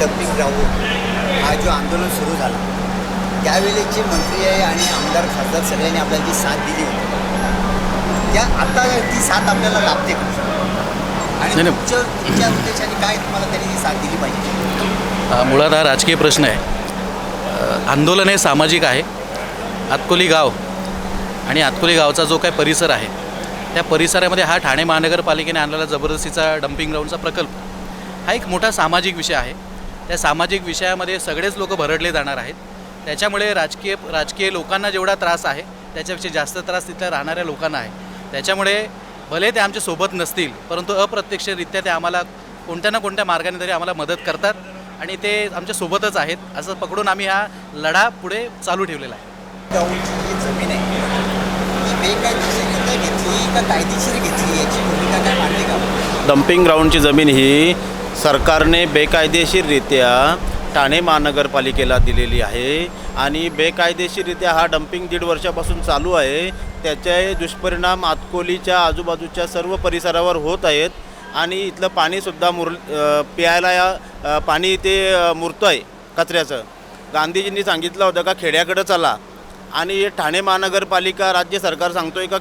Dumping ground हा जो आंदोलन सुरू झाला त्यावेळेचे मंत्री आहे आणि आमदार खासदार सगळ्यांनी आपल्याला जी साथ दिली होती त्या आता ती साथ आपल्याला लाभते का आणि तुमच्या उद्देशाने काय तुम्हाला त्यांनी ही साथ दिली पाहिजे? मुळात हा राजकीय प्रश्न आहे. आंदोलन हे सामाजिक आहे. आतकोली गाव आणि आतकोली गावचा जो काही परिसर आहे त्या परिसरामध्ये हा ठाणे महानगरपालिकेने आणलेला जबरदस्तीचा डम्पिंग ग्राउंडचा प्रकल्प हा एक मोठा सामाजिक विषय आहे. त्या सामाजिक विषयामध्ये सगळेच लोक भरडले जाणार आहेत. त्याच्यामुळे राजकीय लोकांना जेवढा त्रास आहे त्याच्यापेक्षा जास्त त्रास तिथल्या राहणाऱ्या लोकांना आहे. त्याच्यामुळे भले ते आमच्या सोबत नसतील परंतु अप्रत्यक्षरित्या ते आम्हाला कोणत्या ना कोणत्या मार्गाने तरी आम्हाला मदत करतात आणि ते आमच्या सोबतच आहेत असं पकडून आम्ही हा लढा पुढे चालू ठेवलेला आहे. गावची जी जमीन आहे ही बेकायदेशीररित्या घेतली का कायदेशीर घेतली याची भूमिका काय मांडली का? डम्पिंग ग्राउंडची जमीन ही सरकारने बेकायदेशीररित्या ठाणे महानगरपालिकेला दिलेली आहे आणि बेकायदेशीररित्या हा डम्पिंग 1.5 वर्षापासून चालू आहे. त्याचे दुष्परिणाम आतकोलीच्या आजूबाजूच्या सर्व परिसरावर होत आहेत आणि इथलं पाणीसुद्धा प्यायला पाणी ते मुरतं आहे कचऱ्याचं. गांधीजींनी सांगितलं होतं का खेड्याकडं चला आणि ठाणे महानगरपालिका राज्य सरकार सांगतो आहे का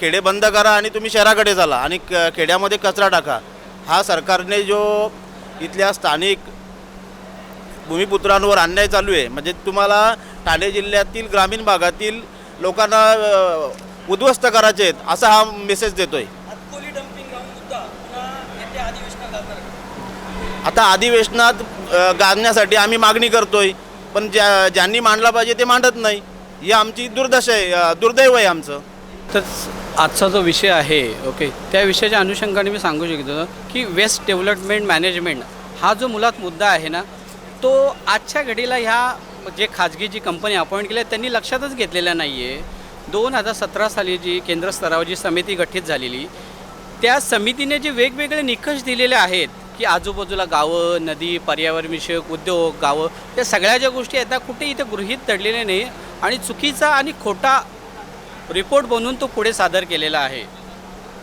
खेडे बंद करा आणि तुम्ही शहराकडे चला आणि खेड्यामध्ये कचरा टाका. हा सरकारने जो इथल्या स्थानिक भूमिपुत्रांवर अन्याय चालू आहे म्हणजे तुम्हाला ठाणे जिल्ह्यातील ग्रामीण भागातील लोकांना उद्ध्वस्त करायचे आहेत असा हा मेसेज देतो आहे. आता अधिवेशनात गाजण्यासाठी आम्ही मागणी करतोय पण ज्यांनी मांडला पाहिजे ते मांडत नाही. ही आमची दुर्दशा आहे, दुर्दैव आहे आमचं. तर आजचा जो विषय आहे त्या विषयाच्या अनुषंगाने मी सांगू शकतो की वेस्ट डेव्हलपमेंट मॅनेजमेंट हा जो मुळात मुद्दा आहे ना तो आजच्या घडीला ह्या जे खाजगी जी कंपनी अपॉइंट केली त्यांनी लक्षातच घेतलेला नाही आहे. 2017 साली जी केंद्र स्तरावर जी समिती गठीत झालेली त्या समितीने जे वेगवेगळे निकष दिलेले आहेत की आजूबाजूला गावं नदी पर्यावरणविषयक उद्योग गावं त्या सगळ्या ज्या गोष्टी आहेत त्या कुठे इथे गृहीत धरलेल्या नाही आणि चुकीचा आणि खोटा रिपोर्ट बनवून तो पुढे सादर केलेला आहे.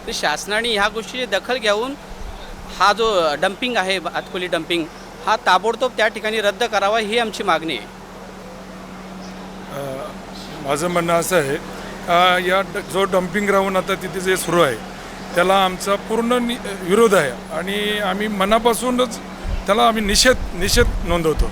तर शासनाने ह्या गोष्टीची दखल घेऊन हा जो डम्पिंग आहे आतकोली डम्पिंग हा ताबडतोब त्या ठिकाणी रद्द करावा ही आमची मागणी आहे. माझं म्हणणं असं आहे या जो डम्पिंग ग्राउंड आता तिथे जे सुरू आहे त्याला आमचा पूर्ण विरोध आहे आणि आम्ही मनापासूनच त्याला आम्ही निषेध नोंदवतो.